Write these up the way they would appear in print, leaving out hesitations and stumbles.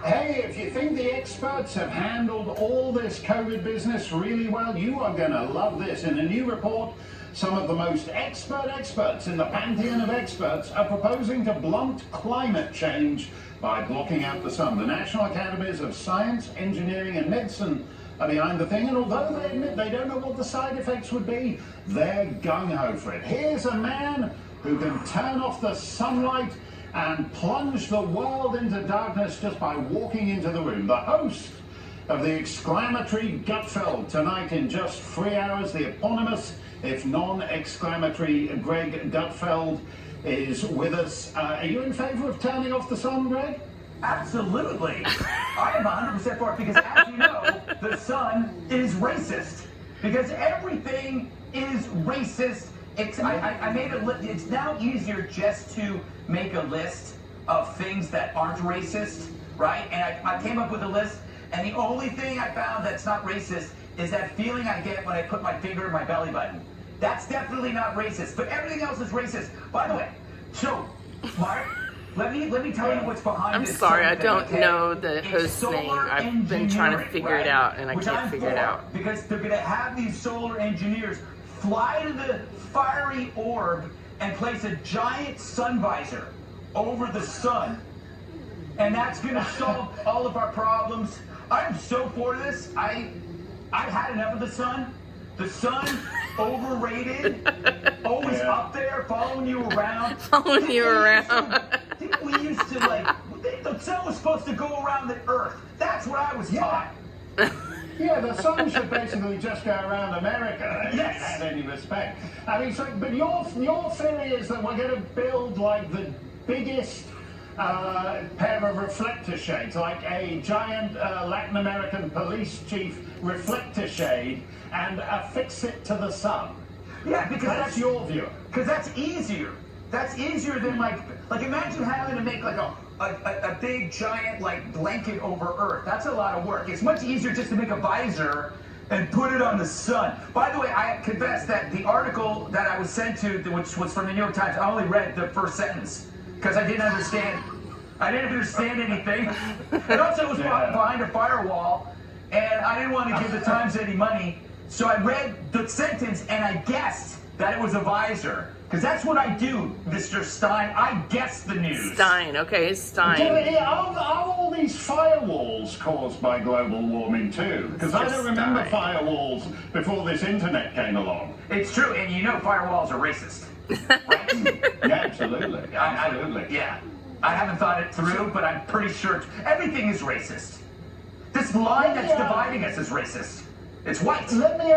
Hey, if you think the experts have handled all this COVID business really well, you are going to love this. In a new report, some of the most experts in the pantheon of experts are proposing to blunt climate change by blocking out the sun. The National Academies of Science, Engineering and Medicine are behind the thing, and although they admit they don't know what the side effects would be, they're gung-ho for it. Here's a man who can turn off the sunlight and plunge the world into darkness just by walking into the room. The host of the exclamatory Gutfeld tonight in just 3 hours, the eponymous, if non-exclamatory, Greg Gutfeld is with us. Are you in favor of turning off the sun, Greg? Absolutely. I am 100% for it because, as you know, the sun is racist. Because everything is racist. I made a list. It's now easier just to make a list of things that aren't racist, right? And I came up with a list, and the only thing I found that's not racist is that feeling I get when I put my finger in my belly button. That's definitely not racist, but everything else is racist. By the way, so, Mark, let me tell you what's behind this. I'm sorry, I thing, don't okay? know the host's name. I've been trying to figure it out, and I can't figure it out. Because they're going to have these solar engineers fly to the fiery orb and place a giant sun visor over the sun. And that's going to solve all of our problems. I'm so for this. I've had enough of the sun. The sun, overrated, always up there, following you around. Following you around. Didn't we used to, like, the sun was supposed to go around the earth. That's what I was taught. Yeah, the sun should basically just go around America, if Yes. it had any respect. I mean, so, but your theory is that we're going to build, like, the biggest pair of reflector shades, like a giant Latin American police chief reflector shade, and affix it to the sun. Yeah, because That's your view. Because that's easier. That's easier than like imagine having to make like a big giant like blanket over Earth. That's a lot of work. It's much easier just to make a visor and put it on the sun. By the way, I confess that the article that I was sent to, which was from the New York Times, I only read the first sentence because I didn't understand. I didn't understand anything. And also it was behind a firewall, and I didn't want to give the Times any money. So I read the sentence and I guessed that it was a visor. Because that's what I do, Mr. Steyn. I guess the news. Steyn, okay, Steyn. Are all these firewalls caused by global warming too? Because I don't remember firewalls before this internet came along. It's true, and you know firewalls are racist. Right? Yeah, absolutely. Absolutely. Yeah. I haven't thought it through, but I'm pretty sure everything is racist. This line that's dividing us is racist. It's white. Let me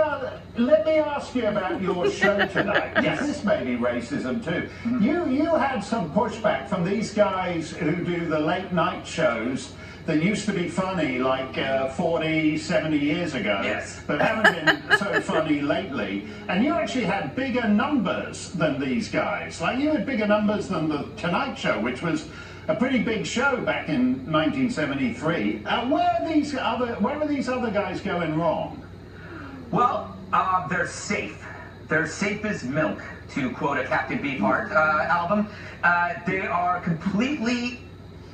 ask you about your show tonight. Yes. This may be racism too. Mm-hmm. You had some pushback from these guys who do the late night shows that used to be funny like 40, 70 years ago. Yes. But haven't been so funny lately. And you actually had bigger numbers than these guys. Like you had bigger numbers than the Tonight Show, which was a pretty big show back in 1973. Where are these other guys going wrong? Well, they're safe. They're safe as milk, to quote a Captain Beefheart album. They are completely,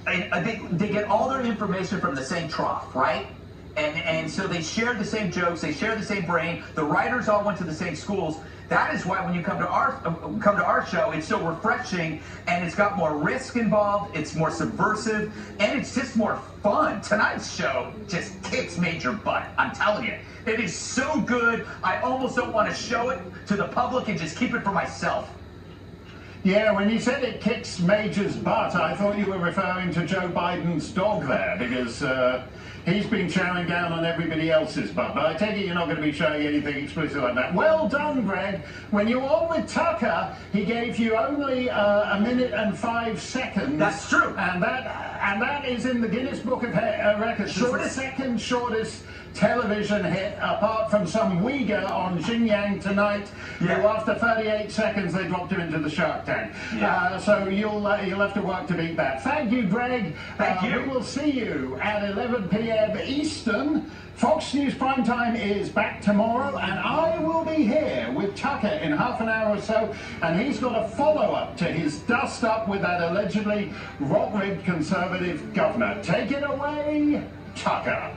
they get all their information from the same trough, right? And so they share the same jokes, they share the same brain. The writers all went to the same schools. That is why when you come to our show, it's so refreshing, and it's got more risk involved, it's more subversive, and it's just more fun. Tonight's show just kicks major butt, I'm telling you. It is so good, I almost don't want to show it to the public and just keep it for myself. Yeah, when you said it kicks Major's butt, I thought you were referring to Joe Biden's dog there, because he's been chowing down on everybody else's butt. But I take it you're not going to be showing anything explicit like that. Well done, Greg. When you were on with Tucker, he gave you only a minute and 5 seconds. That's true. And that is in the Guinness Book of Records. The second shortest television hit, apart from some Uyghur on Xinjiang Tonight, who after 38 seconds they dropped him into the Shark Tank. Yeah. So you'll have to work to beat that. Thank you, Greg. Thank you. We will see you at 11 p.m. Eastern. Fox News Primetime is back tomorrow, and I will be here with Tucker in half an hour or so, and he's got a follow-up to his dust-up with that allegedly rot-ribbed conservative Conservative governor. Take it away, Tucker.